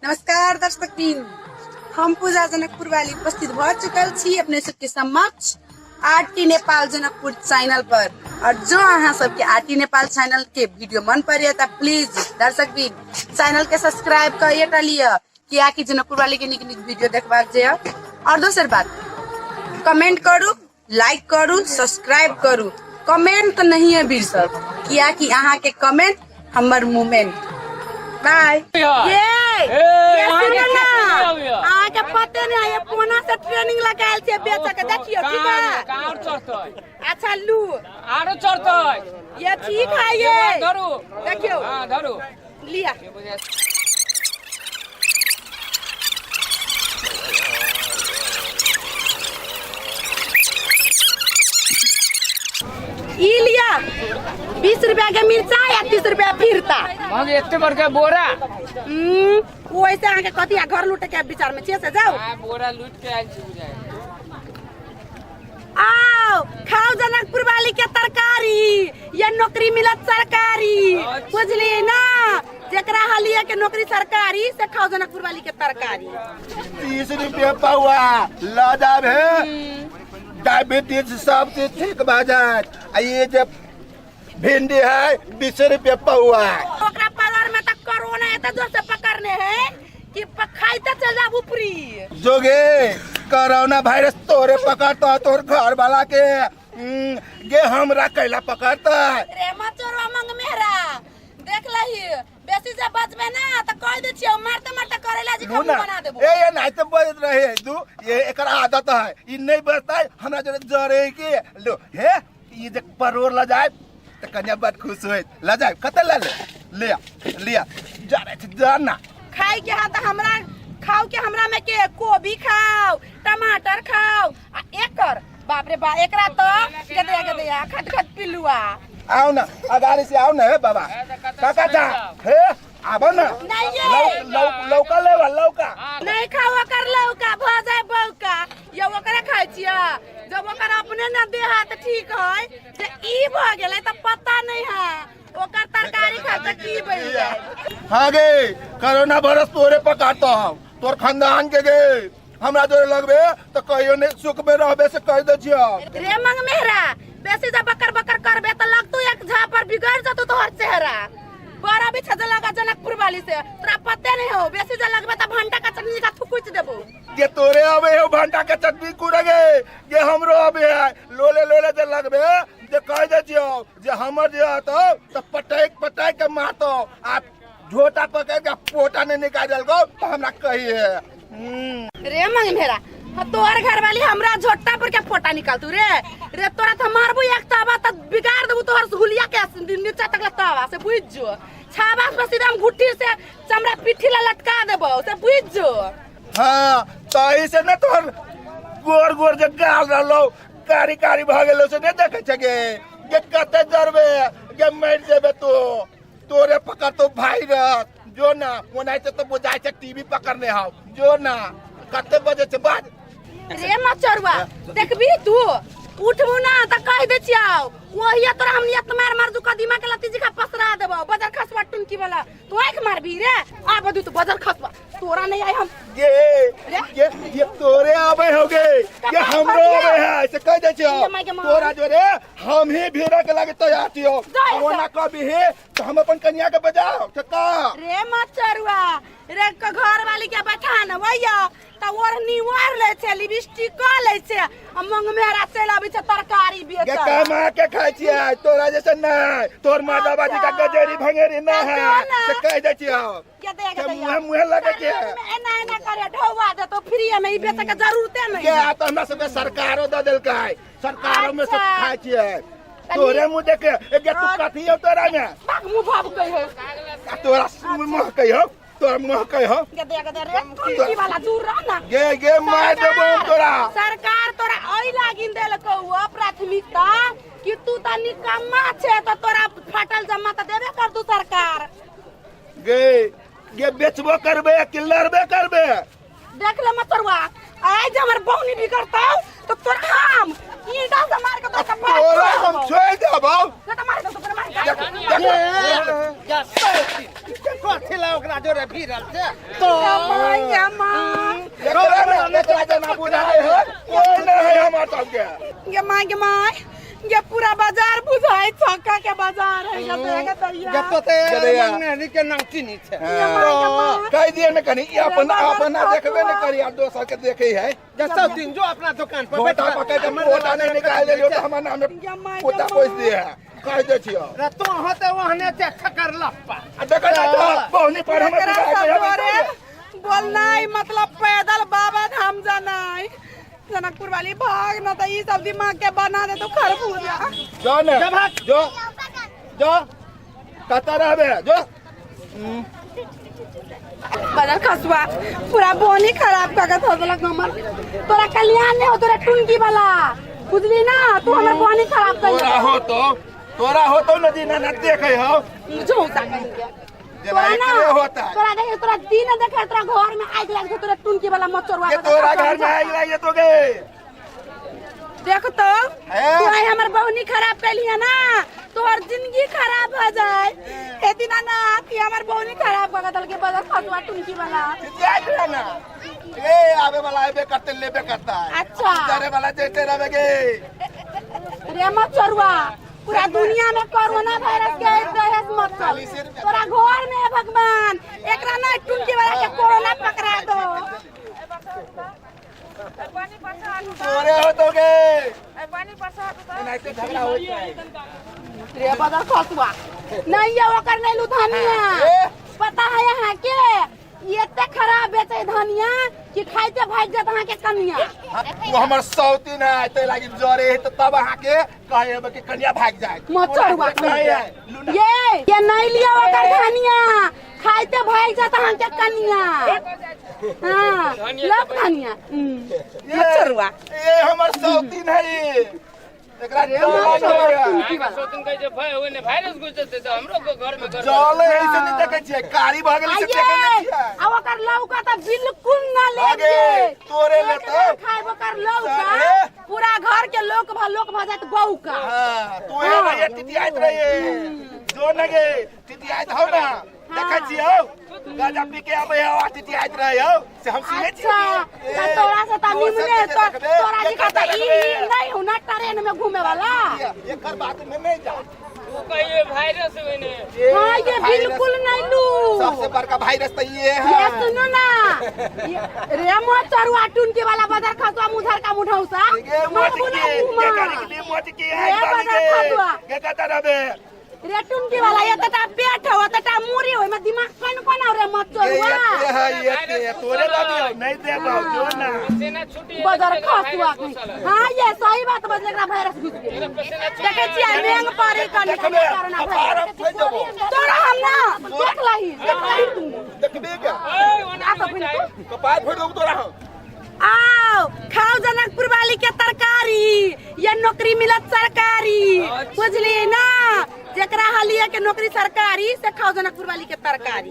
नमस्कार दर्शक टीम, हम पूजा जनकपुर वाली उपस्थित भ चुकल छी अपने सबके समक्ष आरटी नेपाल जनकपुर चैनल पर। और जो अहाँ सबके आरटी नेपाल चैनल के वीडियो मन पड़े तो प्लीज दर्शक भी चैनल के सब्सक्राइब करिए टलिए किया कि जनकपुर वाली के निक निक वीडियो देखबा जे। और दूसर बात, कमेंट करू, लाइक करू, सब्सक्राइब करू। कमेंट नहीं है वीर सब, किया कि अहाँ के कमेंट हमर मूवमेंट। बाय। आगे पते नहीं है, पुणे से ट्रेनिंग लगायल छे बेचा के देखियो, ठीक है? कार चढ़तै। अच्छा लू आरो चढ़तै। ये ठीक है, ये धरू देखियो। हां धरू लिया ई लिया 20 रुपया के मिर्चा या 30 रुपया फिरता। हम एते बड़का बोरा वैसे आके कथिया घर लूटे के विचार में छे से जाओ। हां बोरा लूट के आइल छी बुझाय। आओ खाओ जनकपुर वाली के तरकारी, ये नौकरी मिलत सरकारी, बुझली ना? जेकरा हलिया के नौकरी सरकारी से खाओ जनकपुर वाली के तरकारी। 30 रुपया पावा ला जाबे, डायबिटीज सबसे ठीक भ जात। आ ये जब भिंडी है 20 रुपया पावा। ओकरा बाजार में तक कोरोना है तो दोस्त पकड़ने हैं कि खाइते चल जा ऊपरी। जोगे कोरोना वायरस तोरे पकड़ता, तोर घर वाला के गे हमरा कैला पकड़ता। रे मचोरवा मंग मेहरा देख लही, बेसी से बचबे ना तो कह दे छियो, मारते मारते करेला जी खम बना देबो। ए नहीं तो बज रहे दू, ये एकर आदत है, ई नहीं बचता है हमरा जरे के लो हे ई जे परोर ला जाए त कन्या बड़ खुश होय ला जाए। कते ला ले लिया जा रे जाना खाई के हाथ हमरा खाओ के हमरा में के गोभी खाओ, टमाटर खाओ आ एकर बाप रे बा एकरा तो गदे खट खट पिलुआ। आओ ना अगाड़ी से आओ ना हे बाबा काका जा हे आबो ना। नहीं ये लौका ले लौका नहीं खाओ कर लौका भ जाए बौका, ये ओकरा खाइ छिया। जब ओकर अपने न दे हाथ ठीक है जे ई भ गेलै त पता नहीं है ओकर तरकारी खा त की बन जाए। हाँ गे कोरोना वायरस तोरे पकड़ता हूँ, तोर खानदान के गे हमरा जोरे लगबे तो कहियो ने सुख में रहबे से कह दे छियो। रे मंग मेहरा बेसी जा बकर बकर करबे त लगतू एक झापर बिगड़ जतू तोहर चेहरा। बड़ा भी छज लगा जनकपुर वाली से तोरा पते नहीं हो, बेसी जा लगबे त भंटा का चटनी का थुकुच देबो। ये तोरे आवे हो भंटा के चटनी कुड़गे, ये हमरो आवे है लोले लोले जे लगबे जे कह दे छियो जे हमर जे तो पटाई के मारतो। आप झोटा पकड़ के पोटा ने निकाल गो तो हमरा कहिए। रे मंग मेहरा तोहर घर वाली हमरा झोटा पर के फोटा निकाल तू रे तोरा त मारबू एक तवा त बिगाड़ देबू तोहर हुलिया के नीचे तक तवा से बुझ जो। छाबा पर सीधा हम घुट्टी से चमड़ा पिठी ला लटका देबो से बुझ जो। हाँ तही से न तोहर गोर गोर जे गाल रहलो कारी कारी भ गेलो से ने देखे छगे जे कते जरबे जे मर जेबे तो तोरे पकड़ तो वायरस जो ना ओनाई से तो बुझाई से टीवी पकड़ने हाउ जो ना कते बजे से बाद। रे मचरवा देखबी तू उठबू ना त कह दे छियाओ वही तोरा हम नियत मार मार दू कदीमा के लती जी का पसरा देबो। बजर खसवा टुनकी वाला तू आंख मारबी रे आ बदू तू बजर खसवा तोरा नहीं आई हम ये तोरे आवे होगे ये हमरो आवे है ऐसे कह दे छियो। तोरा जो रे हम ही भीड़ के लागे तैयार छियो, ओना कभी है तो हम अपन कन्या के बजाओ ठका। रे मचरवा रे घर वाली के बैठा न भैया त ओढ़नी ओढ़ ले छे, लिपस्टिक क ले छे, मंग मेरा चल आबी छे तरकारी बेच के कमा के खाइ छियै। तोरा जैसे नहीं तोर माता बाजी का गजेरी भंगेरी न है से कह दे छियो के मुंह लगे के एना करे ढौवा दे तो फ्री में ई बेचे के जरूरते नहीं के त हमरा सब सरकारो द देलकै, सरकारो में सब खाइ छियै। तोरे मुंह देखे एक तू कथी हो तोरा में बाग मुंह भाब कहि तोरा मुंह कहियो तोरा मुंह कहियो गदे रे टुनकी वाला दूर रह ना गे मार देबो तोरा। सरकार तोरा ओइ लागिन देलको प्राथमिकता कि तू त निकम्मा छे त तोरा फाटल जमा त देबे कर दू सरकार। गे बेचबो करबे कि लड़बे करबे देख ले मतरवा आज हमर बौनी बिगड़ता तो तोरा हम ईटा से मार के तो तोरा हम छोड़ देबो तो मार के तो मार के कोथिला ओकरा जोरे भिरल छे एकरा जना बुझाए है कोई नहीं है हमर सबके के माय ये पूरा बाजार बुझाई छक्का के बाजार है ये तो तरिया जतते मंगनी के नंगचीनी छे कह दिए न कनी अपना देखबे न करी आ दोसर के देखे है जैसा दिन जो अपना दुकान पर पोता पकड़ के पोता नहीं निकाल ले तो हमर नाम में पोता पोस दिए है कह दे छियो रे तो होते वहने ते ठकर लप्पा देखा जा बहुनी पर हमर बोलना मतलब पैदल बाबा धाम जाना है जनकपुर वाली भाग ना तो ये सब दिमाग के बना दे तो खरबूजा जो न जो कता रहबे जो बदल खसुआ पूरा बोनी खराब करके थोड़ा कमर तोरा कल्याण नहीं हो तोरा टुनकी वाला बुझली ना तू हमर बोनी खराब कर तोरा हो तो नदी ना देखे हो जो कहेंगे तोरा देखे तोरा दिन देखे तोरा घर में आग लग तोरा टुनकी वाला मचरवा तोरा घर में आग लग तो गे देख तो तू हमर बहुनी खराब कैलिया ना तोहर जिंदगी खराब हो जाए ए दिन ना कि हमर बहुनी खराब कर दल के बदल खसुआ टुनकी वाला देख ना ए आवे वाला आवे करते लेबे करता है अच्छा तेरे वाला देते रहेगे रे मचरवा पूरा दुनिया में कोरोना वायरस के दहेज मत चल तोरा घर में है भगवान एकरा ना टुनकी वाला के कोरोना पकड़ा दो तोरे हो तो गे नहीं तो झगड़ा हो जाए रे बदल खसुआ नहीं ये ओकर नहीं लुधानिया पता है यहाँ के ये ते खराब बेचे धनिया कि खाइते भाग जात अहाँ के कनिया तू हमर सौतीन है ते लागी जरे है तो तब अहाँ के कहे कि कन्या भाग जाए मचरवा ये नहीं लिया ओकर धनिया खाइते भाग जात अहाँ के कनिया हां लब धनिया मचरवा ये हमर सौतीन है एकरा सोतन कहे जे भय होने वायरस घुसते तो हमरो को घर में जले ऐसे नहीं देखे छिए कारी भागल से देखे नहीं छिए अब ओकर लौका त बिल्कुल ना ले तोरे ले तो खाइब ओकर लौका पूरा घर के लोक भ जात गौ का हां तू है ना ये तितियात रहे जो नगे तितियात हो ना देखै छियो गाजा पी के आबे हो तितियात रहे हो से हम सुने छी अच्छा तोरा से त निमने तो तोरा दिखा त ई नहीं हो ना ट्रेन में घूमे वाला एकर बात में नहीं जा वो कहिए वायरस होने हां ये बिल्कुल नहीं लू सबसे बड़का वायरस तो ये है ये सुनो ना रे मचरवा टुनकी वाला बाजार खसुआ मुधर का मुठौसा ये मोच के मोच के है के कहता रहबे रे टुनकी वाला ये तटा पेट हो तटा मुरी हो में दिमाग कौन रे मचरवा ये तोरे दादी नहीं दे दो जो ना सेना छुट्टी बाजार खसुआ हां ये सही बात बजलेगा वायरस घुस गए देखे छी नेंग पारी कनी करना तोरा हम ना देख लही तुम देखबे क्या आ तो फिर तू कपार फोड़ दो तोरा आओ खाओ जनकपुर वाली के तरकारी ये नौकरी मिलत सरकारी बुझली ना जेकरा हलिया के नौकरी सरकारी से खाओ जनकपुर वाली के तरकारी